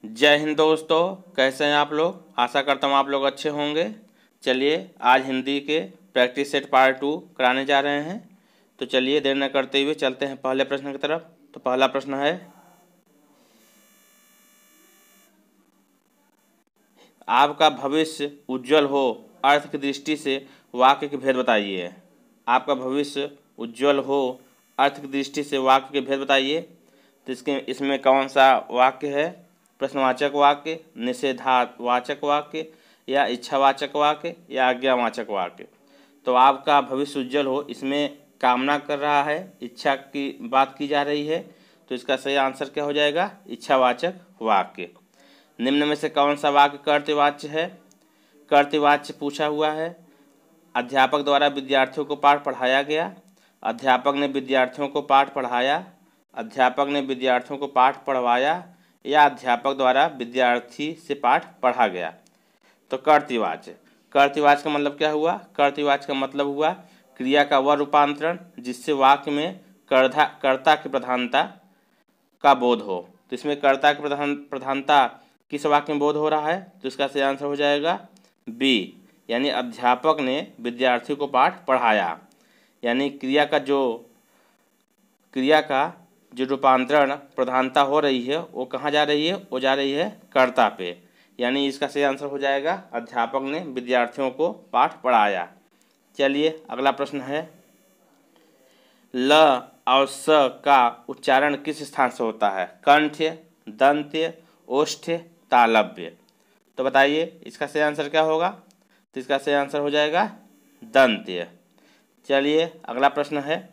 जय हिंद दोस्तों, कैसे हैं आप लोग। आशा करता हूँ आप लोग अच्छे होंगे। चलिए आज हिंदी के प्रैक्टिस सेट पार्ट 2 कराने जा रहे हैं। तो चलिए देर न करते हुए चलते हैं पहले प्रश्न की तरफ। तो पहला प्रश्न है, आपका भविष्य उज्जवल हो अर्थ की दृष्टि से वाक्य के भेद बताइए। आपका भविष्य उज्जवल हो अर्थ की दृष्टि से वाक्य के भेद बताइए। तो इसमें कौन सा वाक्य है? प्रश्नवाचक वाक्य, निषेधावाचक वाक्य, या इच्छावाचक वाक्य, या आज्ञावाचक वाक्य। तो आपका भविष्य उज्जवल हो, इसमें कामना कर रहा है, इच्छा की बात की जा रही है। तो इसका सही आंसर क्या हो जाएगा? इच्छावाचक वाक्य। निम्न में से कौन सा वाक्य कर्तव्यवाच्य है? कर्तव्यवाच्य पूछा हुआ है। अध्यापक द्वारा विद्यार्थियों को पाठ पढ़ाया गया, अध्यापक ने विद्यार्थियों को पाठ पढ़ाया, अध्यापक ने विद्यार्थियों को पाठ पढ़वाया, या अध्यापक द्वारा विद्यार्थी से पाठ पढ़ा गया। तो कर्तव्यवाच्य। कर्तव्यवाच्य का मतलब क्या हुआ? कर्तव्यवाच्य का मतलब हुआ क्रिया का वह रूपांतरण जिससे वाक्य में कर्ता की प्रधानता का बोध हो। तो इसमें कर्ता की प्रधानता किस वाक्य में बोध हो रहा है? तो इसका सही आंसर हो जाएगा बी, यानी अध्यापक ने विद्यार्थी को पाठ पढ़ाया। यानी क्रिया का जो रूपांतरण प्रधानता हो रही है वो कहाँ जा रही है? वो जा रही है कर्ता पे। यानी इसका सही आंसर हो जाएगा अध्यापक ने विद्यार्थियों को पाठ पढ़ाया। चलिए अगला प्रश्न है, ल और स का उच्चारण किस स्थान से होता है? कंठ्य, दंत्य, ओष्ठ्य, तालव्य। तो बताइए इसका सही आंसर क्या होगा? तो इसका सही आंसर हो जाएगा दंत्य। चलिए अगला प्रश्न है,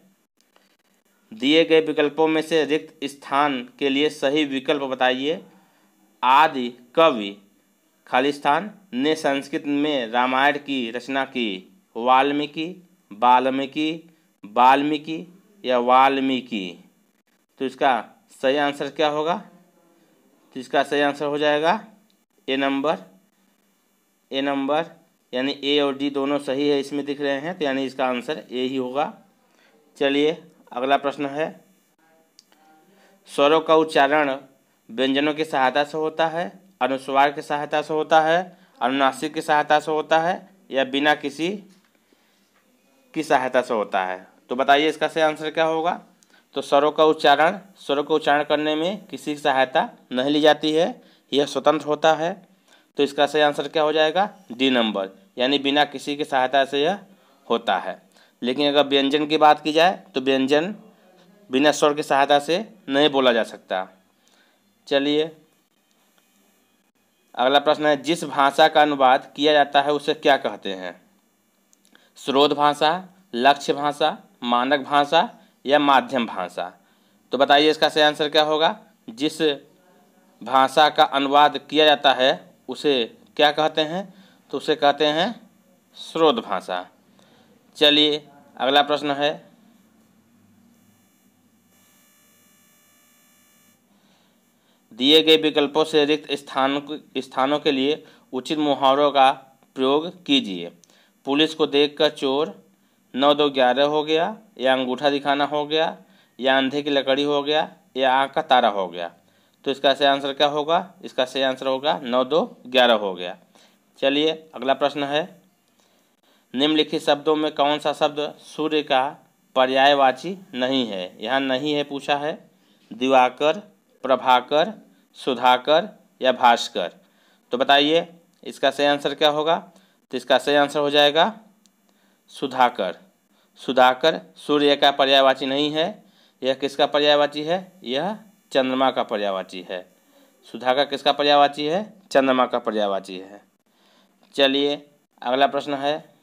दिए गए विकल्पों में से रिक्त स्थान के लिए सही विकल्प बताइए। आदि कवि खाली स्थान ने संस्कृत में रामायण की रचना की। वाल्मीकि, वाल्मीकि, वाल्मीकि, या वाल्मीकि। तो इसका सही आंसर क्या होगा? तो इसका सही आंसर हो जाएगा ए नंबर, यानी ए और डी दोनों सही है इसमें दिख रहे हैं, तो यानी इसका आंसर ए ही होगा। चलिए अगला प्रश्न है, स्वरों का उच्चारण व्यंजनों की सहायता से होता है, अनुस्वार की सहायता से होता है, अनुनासिक की सहायता से होता है, या बिना किसी की सहायता से होता है। तो बताइए इसका सही आंसर क्या होगा? तो स्वरों का उच्चारण करने में किसी की सहायता नहीं ली जाती है, यह स्वतंत्र होता है। तो इसका सही आंसर क्या हो जाएगा? डी नंबर, यानी बिना किसी की सहायता से यह होता है। लेकिन अगर व्यंजन की बात की जाए तो व्यंजन बिना स्वर की सहायता से नहीं बोला जा सकता। चलिए अगला प्रश्न है, जिस भाषा का अनुवाद किया जाता है उसे क्या कहते हैं? स्रोत भाषा, लक्ष्य भाषा, मानक भाषा, या माध्यम भाषा। तो बताइए इसका सही आंसर क्या होगा? जिस भाषा का अनुवाद किया जाता है उसे क्या कहते हैं? तो उसे कहते हैं स्रोत भाषा। चलिए अगला प्रश्न है, दिए गए विकल्पों से रिक्त स्थानों के लिए उचित मुहावरों का प्रयोग कीजिए। पुलिस को देखकर चोर, 9-2-11 हो गया, या अंगूठा दिखाना हो गया, या अंधे की लकड़ी हो गया, या आँख का तारा हो गया। तो इसका सही आंसर क्या होगा? इसका सही आंसर होगा 9-2-11 हो गया। चलिए अगला प्रश्न है, निम्नलिखित शब्दों में कौन सा शब्द सूर्य का पर्यायवाची नहीं है? यहाँ नहीं है पूछा है। दिवाकर, प्रभाकर, सुधाकर, या भास्कर। तो बताइए इसका सही आंसर क्या होगा? तो इसका सही आंसर हो जाएगा सुधाकर। सुधाकर सूर्य का पर्यायवाची नहीं है। यह किसका पर्यायवाची है? यह चंद्रमा का पर्यायवाची है। सुधाकर किसका पर्यायवाची है? चंद्रमा का पर्यायवाची है। चलिए अगला प्रश्न है,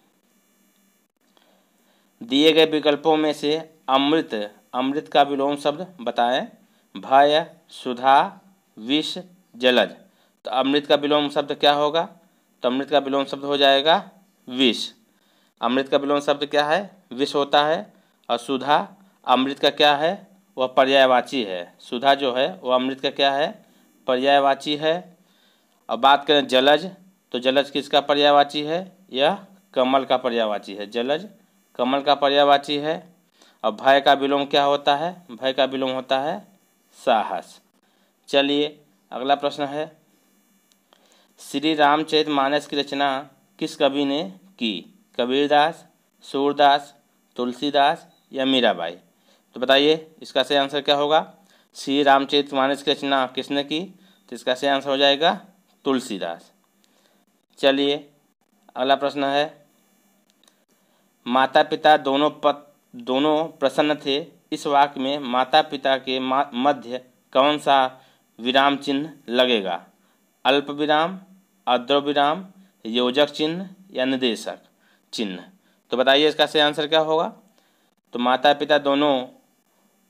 दिए गए विकल्पों में से अमृत का विलोम शब्द बताएं। भय, सुधा, विष, जलज। तो अमृत का विलोम शब्द क्या होगा? तो अमृत का विलोम शब्द हो जाएगा विष। अमृत का विलोम शब्द क्या है? विष होता है। और सुधा अमृत का क्या है? वह पर्यायवाची है। सुधा जो है वह अमृत का क्या है? पर्यायवाची है। और बात करें जलज, तो जलज किसका पर्यायवाची है? यह कमल का पर्यायवाची है। जलज कमल का पर्यायवाची है। और भय का विलोम क्या होता है? भय का विलोम होता है साहस। चलिए अगला प्रश्न है, श्री रामचरितमानस की रचना किस कवि ने की? कबीरदास, सूरदास, तुलसीदास या मीराबाई? तो बताइए इसका सही आंसर क्या होगा। श्री रामचरितमानस की रचना किसने की? तो इसका सही आंसर हो जाएगा तुलसीदास। चलिए अगला प्रश्न है, माता पिता दोनों प्रसन्न थे, इस वाक्य में माता पिता के मध्य कौन सा विराम चिन्ह लगेगा? अल्प विराम, अद्र विराम, योजक चिन्ह या निर्देशक चिन्ह? तो बताइए इसका सही आंसर क्या होगा। तो माता पिता दोनों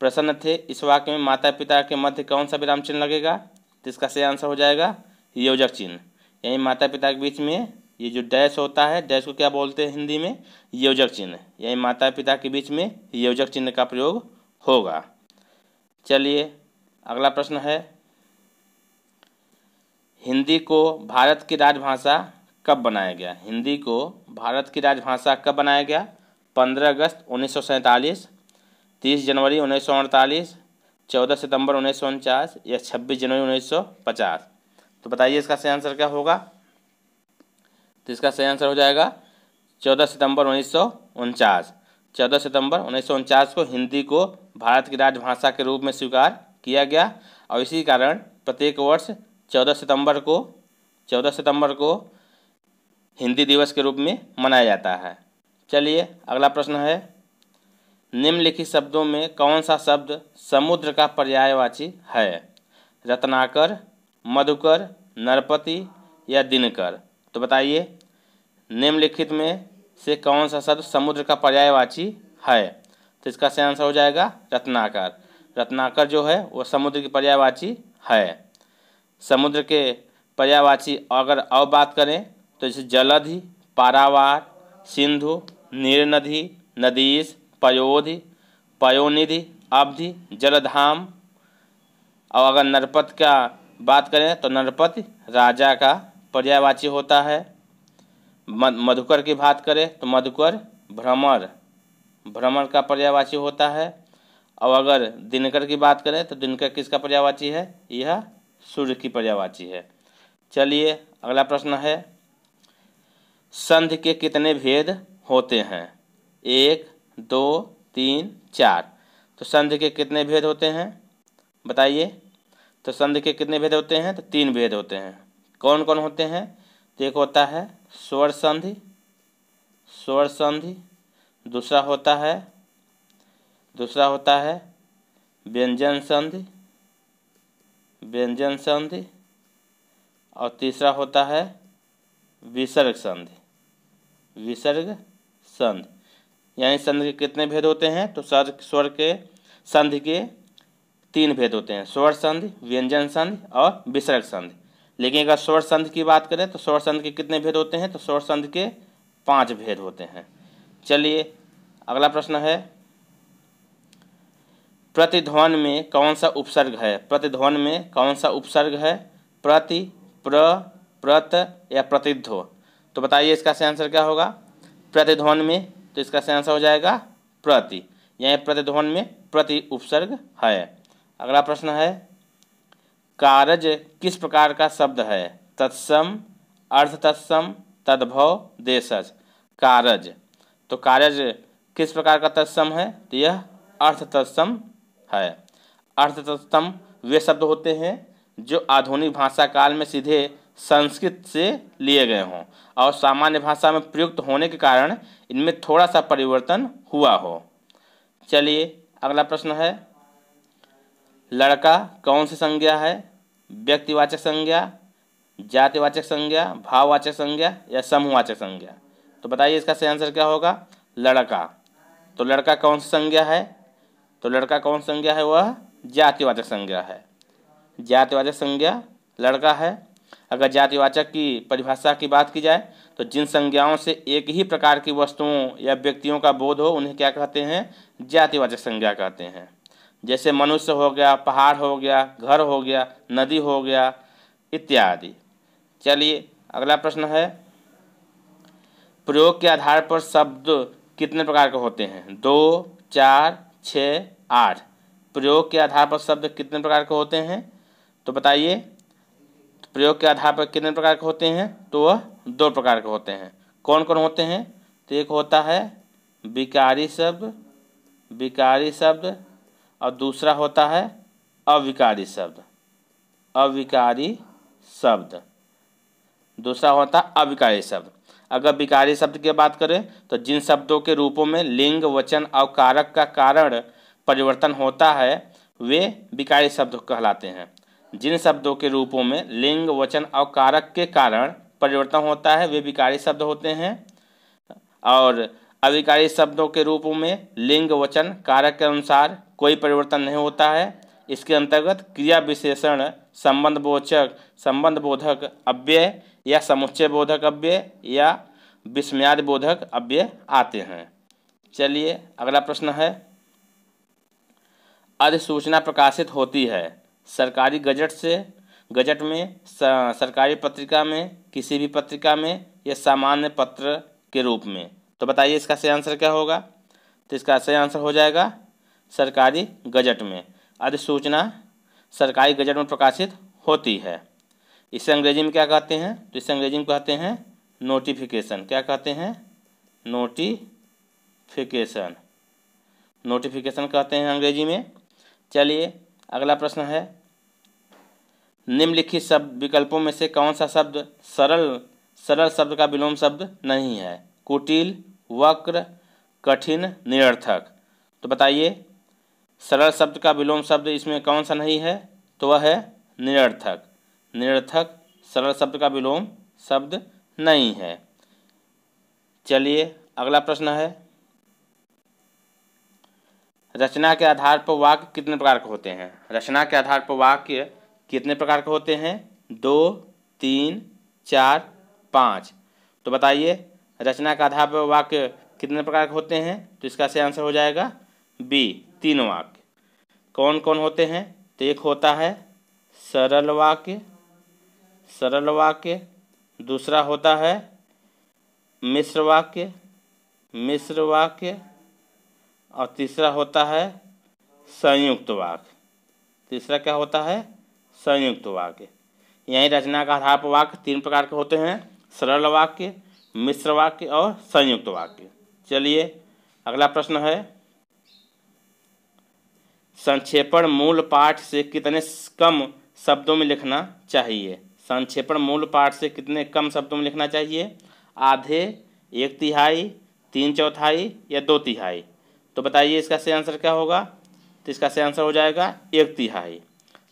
प्रसन्न थे, इस वाक्य में माता पिता के मध्य कौन सा विराम चिन्ह लगेगा? तो इसका सही आंसर हो जाएगा योजक चिन्ह। यानी माता पिता के बीच में ये जो डैश होता है, डैश को क्या बोलते हैं हिंदी में? योजक चिन्ह। यानी माता पिता के बीच में योजक चिन्ह का प्रयोग होगा। चलिए अगला प्रश्न है, हिंदी को भारत की राजभाषा कब बनाया गया? हिंदी को भारत की राजभाषा कब बनाया गया? 15 अगस्त 1947, 30 जनवरी 1948, 14 सितंबर 1949 या 26 जनवरी 1950? तो बताइए इसका सही आंसर क्या होगा। तो इसका सही आंसर हो जाएगा 14 सितंबर 1949। 14 सितंबर 1949 को हिंदी को भारत की राजभाषा के रूप में स्वीकार किया गया और इसी कारण प्रत्येक वर्ष 14 सितंबर को हिंदी दिवस के रूप में मनाया जाता है। चलिए अगला प्रश्न है, निम्नलिखित शब्दों में कौन सा शब्द समुद्र का पर्यायवाची है? रत्नाकर, मधुकर, नरपति या दिनकर? तो बताइए निम्नलिखित में से कौन सा शब्द समुद्र का पर्यायवाची है? तो इसका सही आंसर हो जाएगा रत्नाकर। रत्नाकर जो है वो समुद्र की पर्यायवाची है। समुद्र के पर्यायवाची अगर और बात करें तो जैसे जलधि, पारावार, सिंधु, नीरनदी, नदीश, पयोधि, पयोनिधि, अवधि, जलधाम। और अगर नरपत का बात करें तो नरपति राजा का पर्यायवाची होता है। मधुकर की बात करें तो मधुकर भ्रमर का पर्यायवाची होता है। और अगर दिनकर की बात करें तो दिनकर किसका पर्यायवाची है? यह सूर्य की पर्यायवाची है। चलिए अगला प्रश्न है, संधि के कितने भेद होते हैं? 1, 2, 3, 4। तो संधि के कितने भेद होते हैं बताइए। तो संधि के कितने भेद होते हैं? तो 3 भेद होते हैं। कौन कौन होते हैं? तो एक होता है स्वर संधि, दूसरा होता है व्यंजन संधि और तीसरा होता है विसर्ग संधि। यानी संधि के कितने भेद होते हैं? तो स्वर के संधि के 3 भेद होते हैं, स्वर संधि, व्यंजन संधि और विसर्ग संधि। लेकिन अगर स्वर संधि की बात करें तो स्वर संधि के कितने भेद होते हैं? तो स्वर संधि के 5 भेद होते हैं। चलिए अगला प्रश्न है, प्रतिध्वन में कौन सा उपसर्ग है? प्रतिध्वन में कौन सा उपसर्ग है? प्रति, प्र, प्रत या प्रतिध्व? तो बताइए इसका सही आंसर क्या होगा। प्रतिध्वन में तो इसका सही आंसर हो जाएगा प्रति। यह प्रतिध्वन में प्रति उपसर्ग है। अगला प्रश्न है, कारज किस प्रकार का शब्द है? तत्सम, अर्ध तत्सम, तद्भव, देशज? कारज, तो कारज किस प्रकार का तत्सम है? तो यह अर्थ तत्सम है। अर्थ तत्सम वे शब्द होते हैं जो आधुनिक भाषा काल में सीधे संस्कृत से लिए गए हों और सामान्य भाषा में प्रयुक्त होने के कारण इनमें थोड़ा सा परिवर्तन हुआ हो। चलिए अगला प्रश्न है, लड़का कौन सी संज्ञा है? व्यक्तिवाचक संज्ञा, जातिवाचक संज्ञा, भाववाचक संज्ञा या समूहवाचक संज्ञा? तो बताइए इसका सही आंसर क्या होगा। लड़का, तो लड़का कौन सी संज्ञा है? तो लड़का कौन सी संज्ञा है? वह जातिवाचक संज्ञा है। जातिवाचक संज्ञा लड़का है। अगर जातिवाचक की परिभाषा की बात की जाए तो जिन संज्ञाओं से एक ही प्रकार की वस्तुओं या व्यक्तियों का बोध हो उन्हें क्या कहते हैं? जातिवाचक संज्ञा कहते हैं। जैसे मनुष्य हो गया, पहाड़ हो गया, घर हो गया, नदी हो गया इत्यादि। चलिए अगला प्रश्न है, प्रयोग के आधार पर शब्द कितने प्रकार के होते हैं? 2, 4, 6, 8। प्रयोग के आधार पर शब्द कितने प्रकार के होते हैं? तो बताइए प्रयोग के आधार पर कितने प्रकार के होते हैं? तो वह 2 प्रकार के होते हैं। कौन कौन होते हैं? तो एक होता है विकारी शब्द और दूसरा होता है अविकारी शब्द। दूसरा होता है अविकारी शब्द। अगर विकारी शब्द की बात करें तो जिन शब्दों के रूपों में लिंग, वचन और कारक का कारण परिवर्तन होता है वे विकारी शब्द कहलाते हैं। जिन शब्दों के रूपों में लिंग, वचन और कारक के कारण परिवर्तन होता है वे विकारी शब्द होते हैं। और अविकारी शब्दों के रूपों में लिंग, वचन, कारक के अनुसार कोई परिवर्तन नहीं होता है। इसके अंतर्गत क्रिया विशेषण, संबंध बोधक अव्यय या समुच्चय बोधक अव्यय या विस्मयादि बोधक अव्यय आते हैं। चलिए अगला प्रश्न है, अधिसूचना प्रकाशित होती है सरकारी गजट में, सरकारी पत्रिका में, किसी भी पत्रिका में या सामान्य पत्र के रूप में। तो बताइए इसका सही आंसर क्या होगा? तो इसका सही आंसर हो जाएगा सरकारी गजट में। अधिसूचना सरकारी गजट में प्रकाशित होती है। इसे अंग्रेजी में क्या कहते हैं? तो इसे अंग्रेजी में कहते हैं नोटिफिकेशन। क्या कहते हैं? नोटिफिकेशन कहते हैं अंग्रेजी में। चलिए अगला प्रश्न है, निम्नलिखित शब्द विकल्पों में से कौन सा शब्द सरल शब्द का विलोम शब्द नहीं है? कुटिल, वक्र, कठिन, निरर्थक। तो बताइए सरल शब्द का विलोम शब्द इसमें कौन सा नहीं है? तो वह है निरर्थक सरल शब्द का विलोम शब्द नहीं है। चलिए अगला प्रश्न है, रचना के आधार पर वाक्य कितने प्रकार के होते हैं? रचना के आधार पर वाक्य कितने प्रकार के होते हैं? 2, 3, 4, 5। तो बताइए रचना के आधार पर वाक्य कितने प्रकार के होते हैं? तो इसका सही आंसर हो जाएगा बी, 3 वाक्य। कौन कौन होते हैं? तो एक होता है सरल वाक्य, दूसरा होता है मिश्र वाक्य और तीसरा होता है संयुक्त वाक्य। तीसरा क्या होता है? संयुक्त वाक्य। यही रचना का आधार पर वाक्य 3 प्रकार के होते हैं, सरल वाक्य, मिश्र वाक्य और संयुक्त वाक्य। चलिए अगला प्रश्न है, संक्षेपण मूल पाठ से कितने कम शब्दों में लिखना चाहिए? संक्षेपण मूल पाठ से कितने कम शब्दों में लिखना चाहिए? आधे, 1/3, 3/4 या 2/3? तो बताइए इसका सही आंसर क्या होगा? तो इसका सही आंसर हो जाएगा 1/3।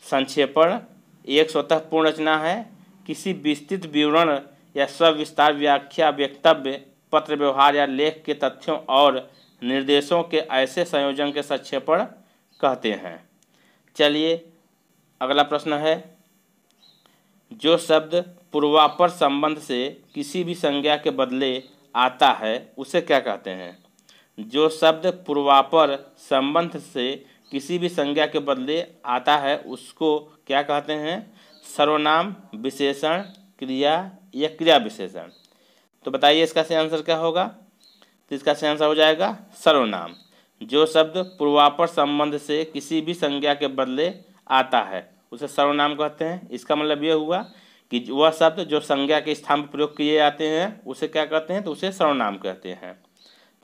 संक्षेपण एक स्वतः पूर्ण रचना है। किसी विस्तृत विवरण या सविस्तार व्याख्या, वक्तव्य, पत्र व्यवहार या लेख के तथ्यों और निर्देशों के ऐसे संयोजन के संक्षेपण कहते हैं। चलिए अगला प्रश्न है, जो शब्द पूर्वापर संबंध से किसी भी संज्ञा के बदले आता है उसे क्या कहते हैं? जो शब्द पूर्वापर संबंध से किसी भी संज्ञा के बदले आता है उसको क्या कहते हैं? सर्वनाम, विशेषण, क्रिया या क्रिया विशेषण। तो बताइए इसका सही आंसर क्या होगा? तो इसका सही आंसर हो जाएगा सर्वनाम। जो शब्द पूर्वापर संबंध से किसी भी संज्ञा के बदले आता है उसे सर्वनाम कहते हैं। इसका मतलब ये हुआ कि वह शब्द जो संज्ञा के स्थान पर प्रयोग किए जाते हैं उसे क्या कहते हैं? तो उसे सर्वनाम कहते हैं।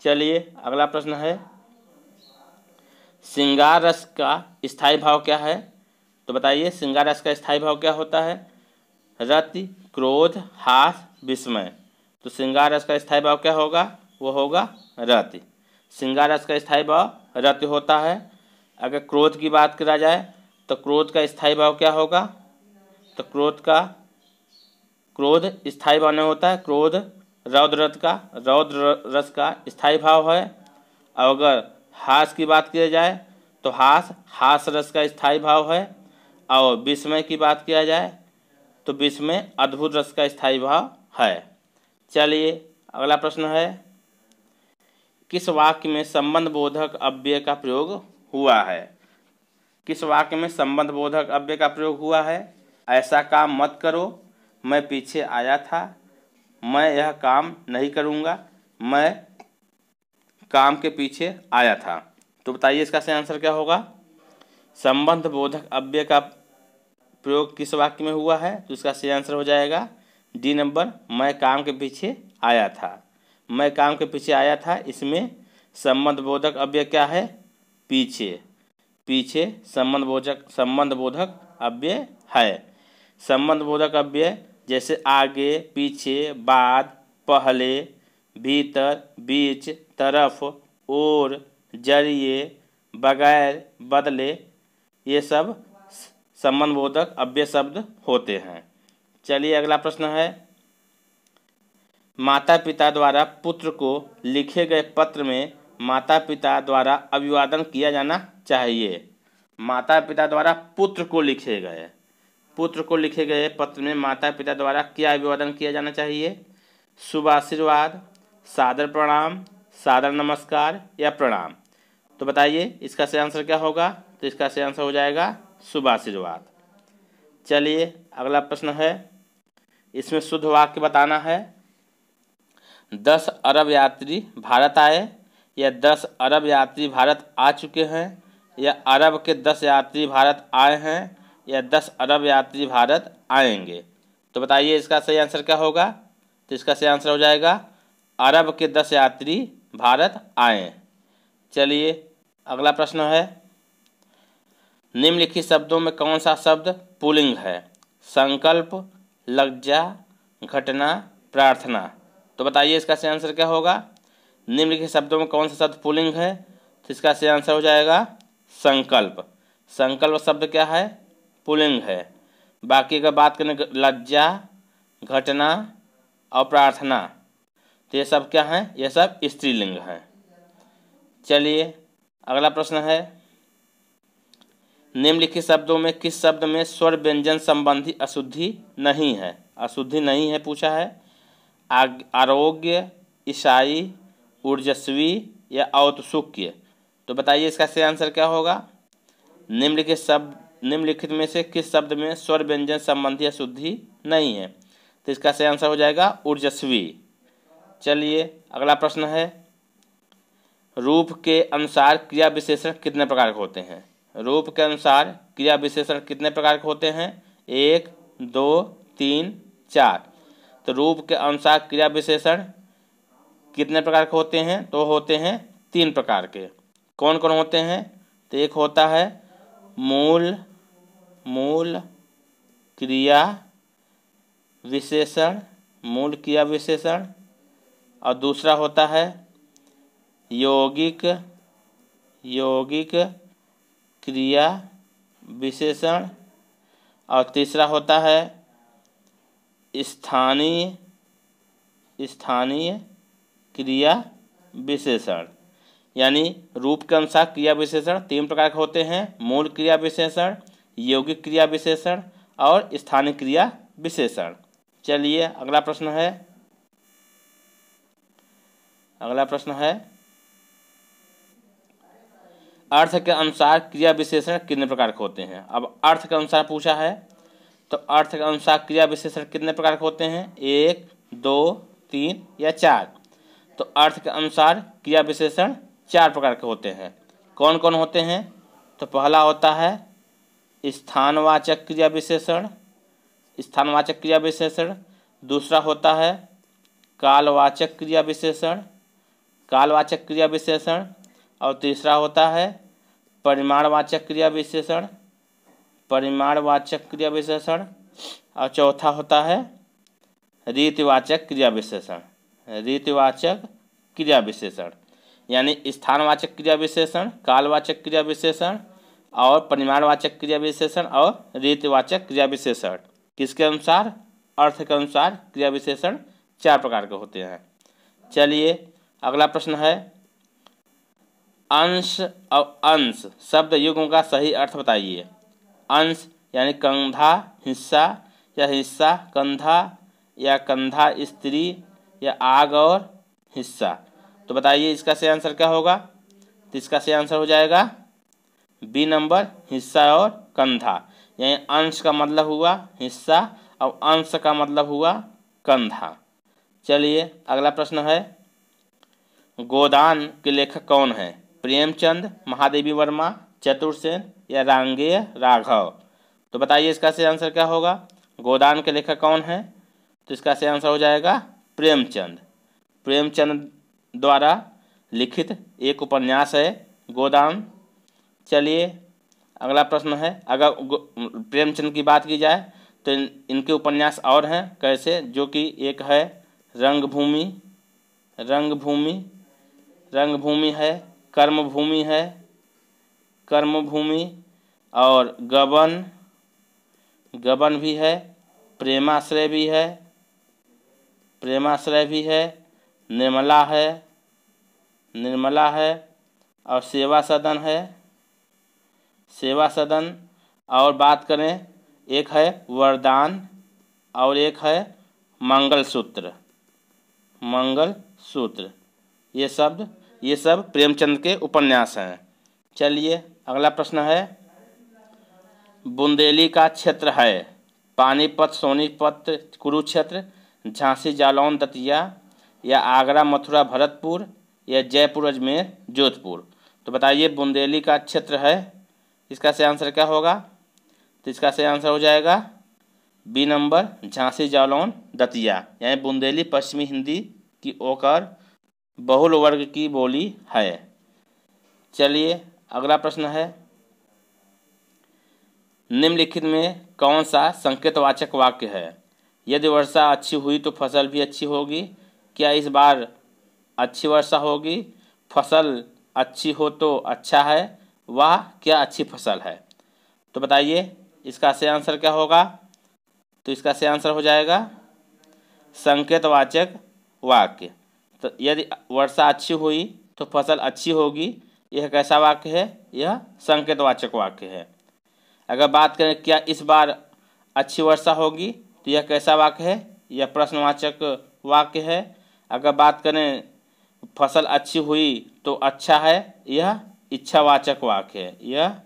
चलिए अगला प्रश्न है, श्रृंगार रस का स्थायी भाव क्या है? तो बताइए श्रृंगार रस का स्थायी भाव क्या होता है? रति, क्रोध, हास, विस्मय। तो श्रृंगार रस का स्थायी भाव क्या होगा? वो होगा रति। श्रृंगार रस का स्थायी भाव रति होता है। अगर क्रोध की बात करा जाए तो क्रोध का स्थायी भाव क्या होगा? तो क्रोध स्थायी भाव नहीं होता है। क्रोध रौद्र रस का स्थायी भाव है। और अगर हास की बात की जाए तो हास रस का स्थायी भाव है। और विस्मय की बात किया जाए तो विस्मय अद्भुत रस का स्थायी भाव है। चलिए अगला प्रश्न है, किस वाक्य में संबंध बोधक अव्यय का प्रयोग हुआ है? किस वाक्य में संबंध बोधक अव्यय का प्रयोग हुआ है? ऐसा काम मत करो, मैं पीछे आया था, मैं यह काम नहीं करूँगा, मैं काम के पीछे आया था। तो बताइए इसका सही आंसर क्या होगा? संबंध बोधक अव्यय का प्रयोग किस वाक्य में हुआ है? तो इसका सही आंसर हो जाएगा डी नंबर, मैं काम के पीछे आया था। मैं काम के पीछे आया था, इसमें संबंध बोधक अव्यय क्या है? पीछे। पीछे संबंध बोधक अव्यय है। संबंध बोधक अव्यय जैसे आगे, पीछे, बाद, पहले, भीतर, बीच, तरफ, और, जरिए, बगैर, बदले, ये सब संबंध बोधक अव्यय शब्द होते हैं। चलिए अगला प्रश्न है, माता पिता द्वारा पुत्र को लिखे गए पत्र में माता पिता द्वारा अभिवादन किया जाना चाहिए। माता पिता द्वारा पुत्र को लिखे गए पत्र में माता पिता द्वारा क्या अभिवादन किया जाना चाहिए? शुभ आशीर्वाद, सादर प्रणाम, सादर नमस्कार या प्रणाम। तो बताइए इसका सही आंसर क्या होगा? तो इसका सही आंसर हो जाएगा शुभ आशीर्वाद। चलिए अगला प्रश्न है, इसमें शुद्ध वाक्य बताना है। 10 अरब यात्री भारत आए, या 10 अरब यात्री भारत आ चुके हैं, या अरब के 10 यात्री भारत आए हैं, या 10 अरब यात्री भारत आएंगे। तो बताइए इसका सही आंसर क्या होगा? तो इसका सही आंसर हो जाएगा अरब के 10 यात्री भारत आए। चलिए अगला प्रश्न है, निम्नलिखित शब्दों में कौन सा शब्द पुल्लिंग है? संकल्प, लज्जा, घटना, प्रार्थना। तो बताइए इसका सही आंसर क्या होगा? निम्नलिखित शब्दों में कौन सा शब्द पुल्लिंग है? तो इसका सही आंसर हो जाएगा संकल्प। संकल्प शब्द क्या है? पुल्लिंग है। बाकी अगर बात करें लज्जा, घटना और प्रार्थना, तो ये सब क्या हैं? ये सब स्त्रीलिंग हैं। चलिए अगला प्रश्न है, निम्नलिखित शब्दों में किस शब्द में स्वर व्यंजन संबंधी अशुद्धि नहीं है? अशुद्धि नहीं है पूछा है। आरोग्य, ईसाई, ऊर्जस्वी या औत्सुक्य। तो बताइए इसका सही आंसर क्या होगा? निम्नलिखित में से किस शब्द में स्वर व्यंजन संबंधी अशुद्धि नहीं है? तो इसका सही आंसर हो जाएगा ऊर्जस्वी। चलिए अगला प्रश्न है, रूप के अनुसार क्रिया विशेषण कितने प्रकार के होते हैं? रूप के अनुसार क्रिया विशेषण कितने प्रकार के होते हैं? 1, 2, 3, 4। तो रूप के अनुसार क्रिया विशेषण कितने प्रकार के होते हैं? तो होते हैं 3 प्रकार के। कौन कौन होते हैं? तो एक होता है मूल क्रिया विशेषण, और दूसरा होता है यौगिक क्रिया विशेषण, और तीसरा होता है स्थानीय क्रिया विशेषण। यानी रूप के अनुसार क्रिया विशेषण 3 प्रकार के होते हैं, मूल क्रिया विशेषण, यौगिक क्रिया विशेषण और स्थानीय क्रिया विशेषण। चलिए अगला प्रश्न है, अर्थ के अनुसार क्रिया विशेषण कितने प्रकार के होते हैं? अब अर्थ के अनुसार पूछा है, तो अर्थ के अनुसार क्रिया विशेषण कितने प्रकार के होते हैं? 1, 2, 3 या 4। तो अर्थ के अनुसार क्रिया विशेषण 4 प्रकार के होते हैं। कौन कौन होते हैं? तो पहला होता है स्थानवाचक क्रिया विशेषण, दूसरा होता है कालवाचक क्रिया विशेषण, और तीसरा होता है परिमाणवाचक क्रिया विशेषण, और चौथा होता है रीतिवाचक क्रिया विशेषण। यानी स्थानवाचक क्रिया विशेषण, कालवाचक क्रिया विशेषण और परिमाणवाचक क्रिया विशेषण और रीतिवाचक क्रिया विशेषण किसके अनुसार? अर्थ के अनुसार क्रिया विशेषण 4 प्रकार के होते हैं। चलिए अगला प्रश्न है, अंश और अंश शब्द युग्म का सही अर्थ बताइए। अंश यानी कंधा हिस्सा, या हिस्सा कंधा, या कंधा स्त्री, या आग और हिस्सा। तो बताइए इसका सही आंसर क्या होगा? तो इसका सही आंसर हो जाएगा बी नंबर, हिस्सा और कंधा। यानी अंश का मतलब हुआ हिस्सा और अंश का मतलब हुआ कंधा। चलिए अगला प्रश्न है, गोदान के लेखक कौन है? प्रेमचंद, महादेवी वर्मा, चतुरसेन या रांगेय राघव। तो बताइए इसका सही आंसर क्या होगा। गोदान के लेखक कौन है, तो इसका सही आंसर हो जाएगा प्रेमचंद। प्रेमचंद द्वारा लिखित एक उपन्यास है गोदान। चलिए अगला प्रश्न है, अगर प्रेमचंद की बात की जाए तो इनके उपन्यास और हैं कैसे, जो कि एक है रंगभूमि, रंगभूमि, रंगभूमि है, कर्मभूमि है, कर्मभूमि, और गबन, गबन भी है, प्रेमाश्रय भी है, प्रेमाश्रय भी है, निर्मला है, निर्मला है, और सेवा सदन है, सेवा सदन। और बात करें एक है वरदान और एक है मंगलसूत्र, मंगलसूत्र। ये सब प्रेमचंद के उपन्यास हैं। चलिए अगला प्रश्न है, बुंदेली का क्षेत्र है पानीपत, सोनीपत, कुरुक्षेत्र, झांसी, जालौन, दतिया, या आगरा, मथुरा, भरतपुर, या जयपुर, अजमेर, जोधपुर। तो बताइए बुंदेली का क्षेत्र है, इसका सही आंसर क्या होगा। तो इसका सही आंसर हो जाएगा बी नंबर, झांसी, जालौन, दतिया। यानी बुंदेली पश्चिमी हिंदी की ओकर बहुल वर्ग की बोली है। चलिए अगला प्रश्न है, निम्नलिखित में कौन सा संकेतवाचक वाक्य है। यदि वर्षा अच्छी हुई तो फसल भी अच्छी होगी। क्या इस बार अच्छी वर्षा होगी। फसल अच्छी हो तो अच्छा है। वह क्या अच्छी फसल है। तो बताइए इसका सही आंसर क्या होगा। तो इसका सही आंसर हो जाएगा संकेतवाचक वाक्य। तो यदि वर्षा अच्छी हुई तो फसल अच्छी होगी, यह कैसा वाक्य है, यह संकेतवाचक वाक्य है। अगर बात करें क्या इस बार अच्छी वर्षा होगी, तो यह कैसा वाक्य है, यह प्रश्नवाचक वाक्य है। अगर बात करें फसल अच्छी हुई तो अच्छा है, यह इच्छावाचक वाक्य है, यह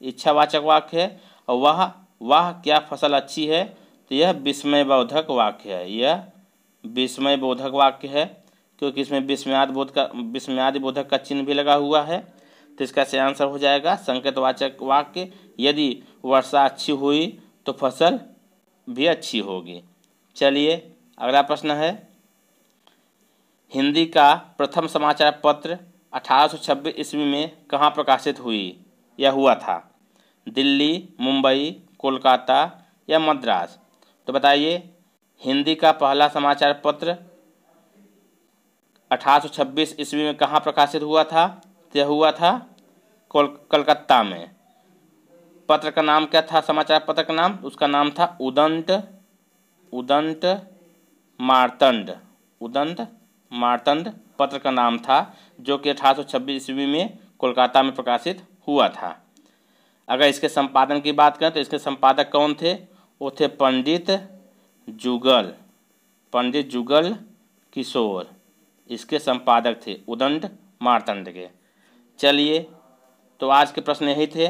इच्छावाचक वाक्य है। और वह क्या फसल अच्छी है, तो यह विस्मयबोधक वाक्य है, यह विस्मयबोधक वाक्य है, क्योंकि इसमें विस्मयादिबोधक का चिन्ह भी लगा हुआ है। तो इसका सही आंसर हो जाएगा संकेतवाचक वाक्य। यदि वर्षा अच्छी हुई तो फसल भी अच्छी होगी। चलिए अगला प्रश्न है, हिंदी का प्रथम समाचार पत्र 1826 ईस्वी में कहाँ प्रकाशित हुई या हुआ था। दिल्ली, मुंबई, कोलकाता, या मद्रास। तो बताइए हिंदी का पहला समाचार पत्र 1826 ईस्वी में कहाँ प्रकाशित हुआ था। तो यह हुआ था कलकत्ता में। पत्र का नाम क्या था, समाचार पत्र का नाम, उसका नाम था उदंत मार्तंड, उदंत मार्तंड पत्र का नाम था, जो कि 1826 ईस्वी में कोलकाता में प्रकाशित हुआ था। अगर इसके संपादन की बात करें तो इसके संपादक कौन थे, वो थे पंडित जुगल किशोर, इसके संपादक थे उदंत मार्तंड के। चलिए तो आज के प्रश्न यही थे।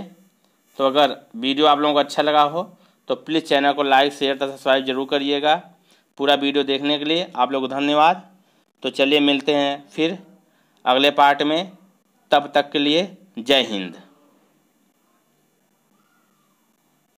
तो अगर वीडियो आप लोगों को अच्छा लगा हो तो प्लीज़ चैनल को लाइक, शेयर तथा सब्सक्राइब जरूर करिएगा। पूरा वीडियो देखने के लिए आप लोग धन्यवाद। तो चलिए मिलते हैं फिर अगले पार्ट में, तब तक के लिए जय हिंद।